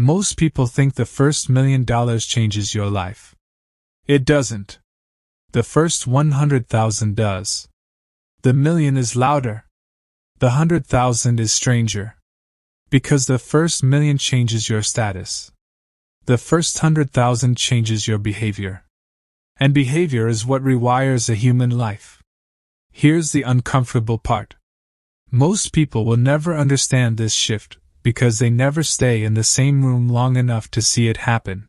Most people think the first $1,000,000 changes your life. It doesn't. The first 100,000 does. The million is louder. The 100,000 is stranger. Because the first million changes your status. The first 100,000 changes your behavior. And behavior is what rewires a human life. Here's the uncomfortable part. Most people will never understand this shift because they never stay in the same room long enough to see it happen.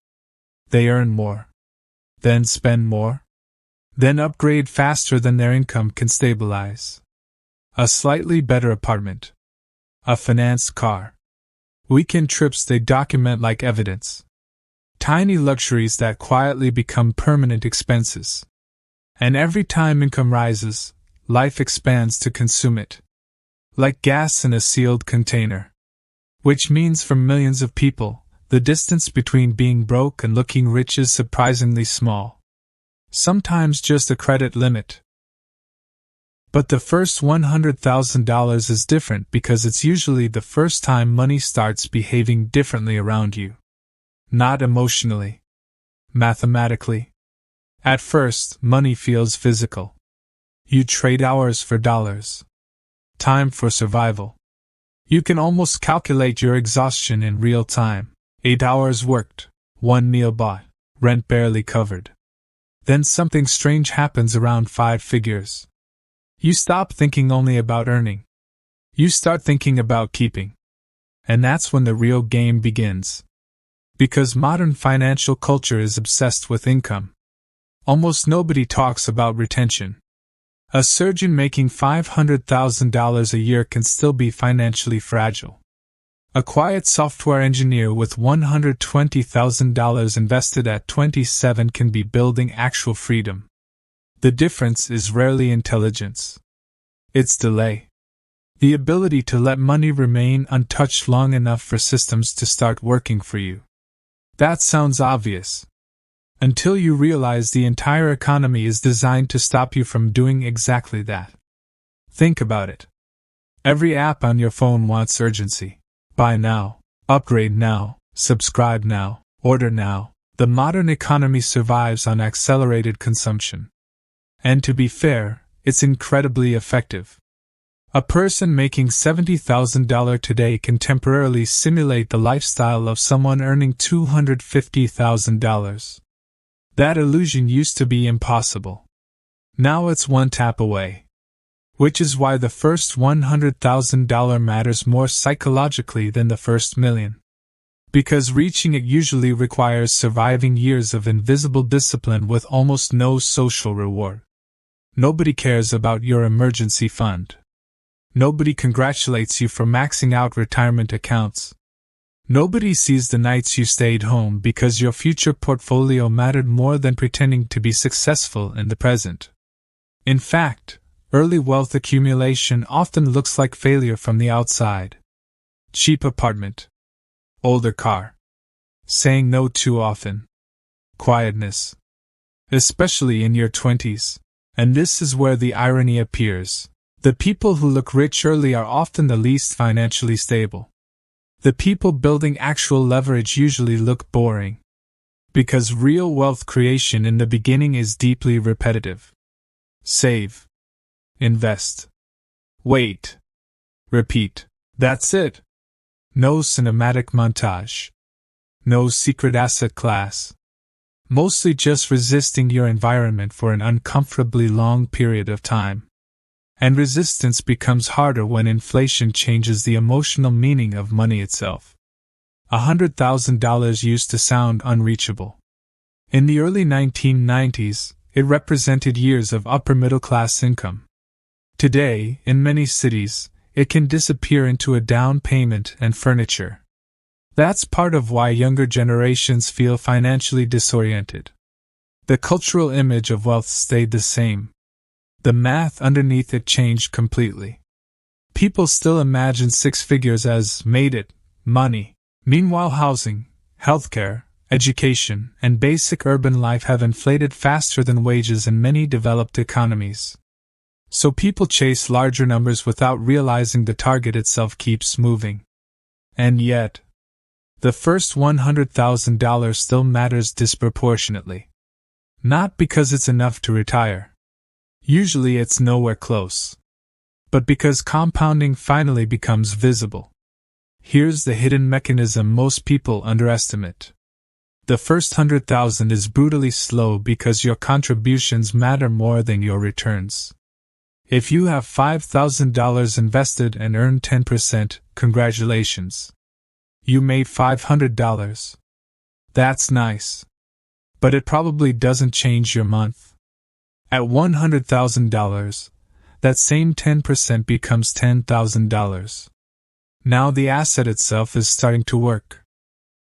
They earn more. Then spend more. Then upgrade faster than their income can stabilize. A slightly better apartment. A financed car. Weekend trips they document like evidence. Tiny luxuries that quietly become permanent expenses. And every time income rises, life expands to consume it. Like gas in a sealed container. Which means for millions of people, the distance between being broke and looking rich is surprisingly small. Sometimes just a credit limit. But the first $100,000 is different because it's usually the first time money starts behaving differently around you. Not emotionally. Mathematically. At first, money feels physical. You trade hours for dollars. Time for survival. You can almost calculate your exhaustion in real time. 8 hours worked, 1 meal bought, rent barely covered. Then something strange happens around 5 figures. You stop thinking only about earning. You start thinking about keeping. And that's when the real game begins. Because modern financial culture is obsessed with income. Almost nobody talks about retention. A surgeon making $500,000 a year can still be financially fragile. A quiet software engineer with $120,000 invested at 27 can be building actual freedom. The difference is rarely intelligence. It's delay. The ability to let money remain untouched long enough for systems to start working for you. That sounds obvious. Until you realize the entire economy is designed to stop you from doing exactly that. Think about it. Every app on your phone wants urgency. Buy now, upgrade now, subscribe now, order now. The modern economy survives on accelerated consumption. And to be fair, it's incredibly effective. A person making $70,000 today can temporarily simulate the lifestyle of someone earning $250,000. That illusion used to be impossible. Now it's one tap away. Which is why the first $100,000 matters more psychologically than the first million. Because reaching it usually requires surviving years of invisible discipline with almost no social reward. Nobody cares about your emergency fund. Nobody congratulates you for maxing out retirement accounts. Nobody sees the nights you stayed home because your future portfolio mattered more than pretending to be successful in the present. In fact, early wealth accumulation often looks like failure from the outside. Cheap apartment. Older car. Saying no too often. Quietness. Especially in your 20s. And this is where the irony appears. The people who look rich early are often the least financially stable. The people building actual leverage usually look boring. Because real wealth creation in the beginning is deeply repetitive. Save. Invest. Wait. Repeat. That's it. No cinematic montage. No secret asset class. Mostly just resisting your environment for an uncomfortably long period of time. And resistance becomes harder when inflation changes the emotional meaning of money itself. $100,000 used to sound unreachable. In the early 1990s, it represented years of upper-middle-class income. Today, in many cities, it can disappear into a down payment and furniture. That's part of why younger generations feel financially disoriented. The cultural image of wealth stayed the same. The math underneath it changed completely. People still imagine 6 figures as made it, money. Meanwhile, housing, healthcare, education, and basic urban life have inflated faster than wages in many developed economies. So people chase larger numbers without realizing the target itself keeps moving. And yet, The first $100,000 still matters disproportionately. Not because it's enough to retire. Usually it's nowhere close. But because compounding finally becomes visible. Here's the hidden mechanism most people underestimate. The first 100,000 is brutally slow because your contributions matter more than your returns. If you have $5,000 invested and earn 10%, congratulations. You made $500. That's nice. But it probably doesn't change your month. At $100,000, that same 10% becomes $10,000. Now the asset itself is starting to work.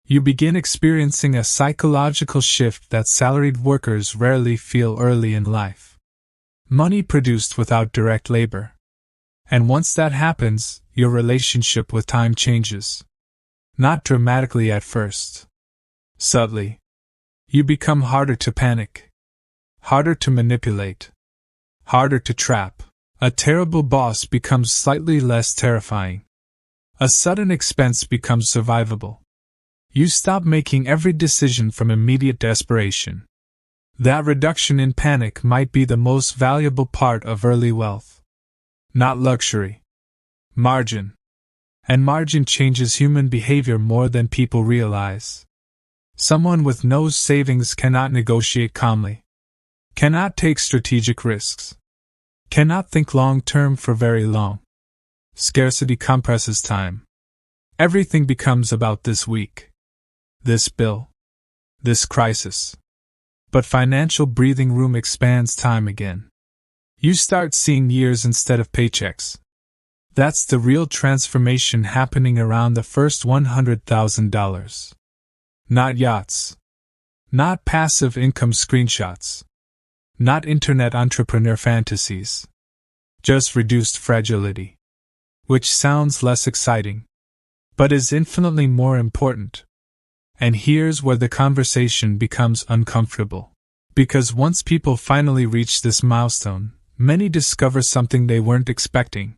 You begin experiencing a psychological shift that salaried workers rarely feel early in life. Money produced without direct labor. And once that happens, your relationship with time changes. Not dramatically at first. Subtly. You become harder to panic. Harder to manipulate. Harder to trap. A terrible boss becomes slightly less terrifying. A sudden expense becomes survivable. You stop making every decision from immediate desperation. That reduction in panic might be the most valuable part of early wealth. Not luxury. Margin. And margin changes human behavior more than people realize. Someone with no savings cannot negotiate calmly. Cannot take strategic risks. Cannot think long-term for very long. Scarcity compresses time. Everything becomes about this week. This bill. This crisis. But financial breathing room expands time again. You start seeing years instead of paychecks. That's the real transformation happening around the first $100,000. Not yachts. Not passive income screenshots. Not internet entrepreneur fantasies. Just reduced fragility. Which sounds less exciting, but is infinitely more important. And here's where the conversation becomes uncomfortable. Because once people finally reach this milestone, many discover something they weren't expecting.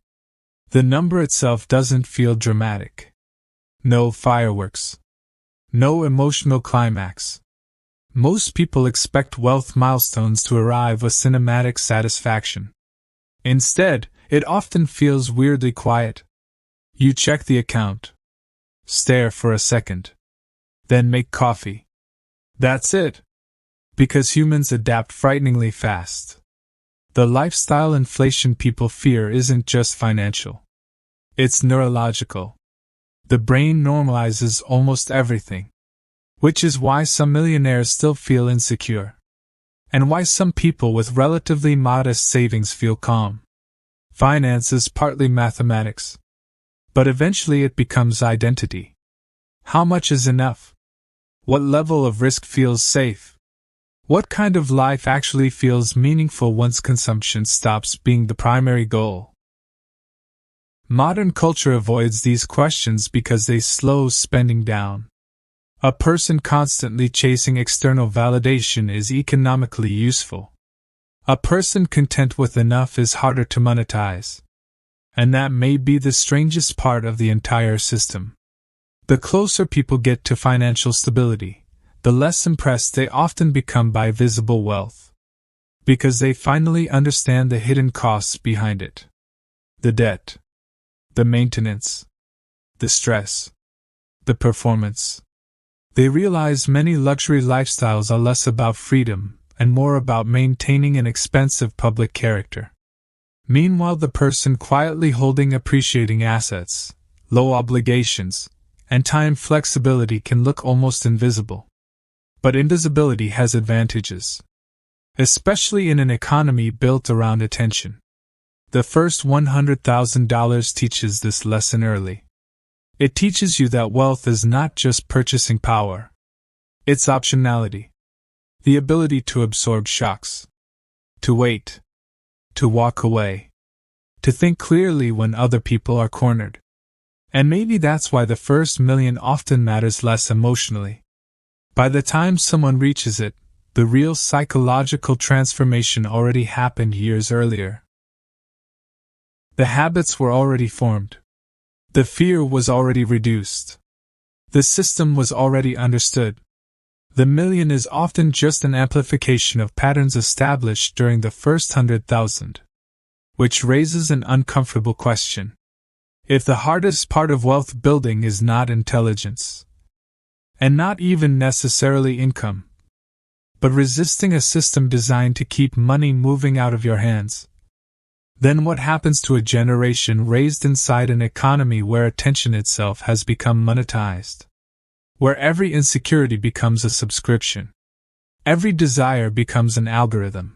The number itself doesn't feel dramatic. No fireworks. No emotional climax. Most people expect wealth milestones to arrive with cinematic satisfaction. Instead, it often feels weirdly quiet. You check the account. Stare for a second. Then make coffee. That's it. Because humans adapt frighteningly fast. The lifestyle inflation people fear isn't just financial. It's neurological. The brain normalizes almost everything. Which is why some millionaires still feel insecure. And why some people with relatively modest savings feel calm. Finance is partly mathematics. But eventually it becomes identity. How much is enough? What level of risk feels safe? What kind of life actually feels meaningful once consumption stops being the primary goal? Modern culture avoids these questions because they slow spending down. A person constantly chasing external validation is economically useful. A person content with enough is harder to monetize. And that may be the strangest part of the entire system. The closer people get to financial stability, the less impressed they often become by visible wealth. Because they finally understand the hidden costs behind it. The debt. The maintenance. The stress. The performance. They realize many luxury lifestyles are less about freedom and more about maintaining an expensive public character. Meanwhile, the person quietly holding appreciating assets, low obligations, and time flexibility can look almost invisible. But invisibility has advantages. Especially in an economy built around attention. The first $100,000 teaches this lesson early. It teaches you that wealth is not just purchasing power. It's optionality. The ability to absorb shocks. To wait. To walk away. To think clearly when other people are cornered. And maybe that's why the first million often matters less emotionally. By the time someone reaches it, the real psychological transformation already happened years earlier. The habits were already formed. The fear was already reduced. The system was already understood. The million is often just an amplification of patterns established during the first 100,000. Which raises an uncomfortable question. If the hardest part of wealth building is not intelligence, and not even necessarily income, but resisting a system designed to keep money moving out of your hands, then what happens to a generation raised inside an economy where attention itself has become monetized? Where every insecurity becomes a subscription, every desire becomes an algorithm,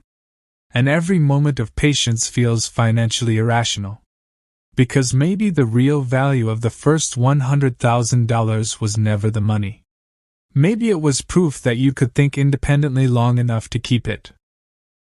and every moment of patience feels financially irrational. Because maybe the real value of the first $100,000 was never the money. Maybe it was proof that you could think independently long enough to keep it.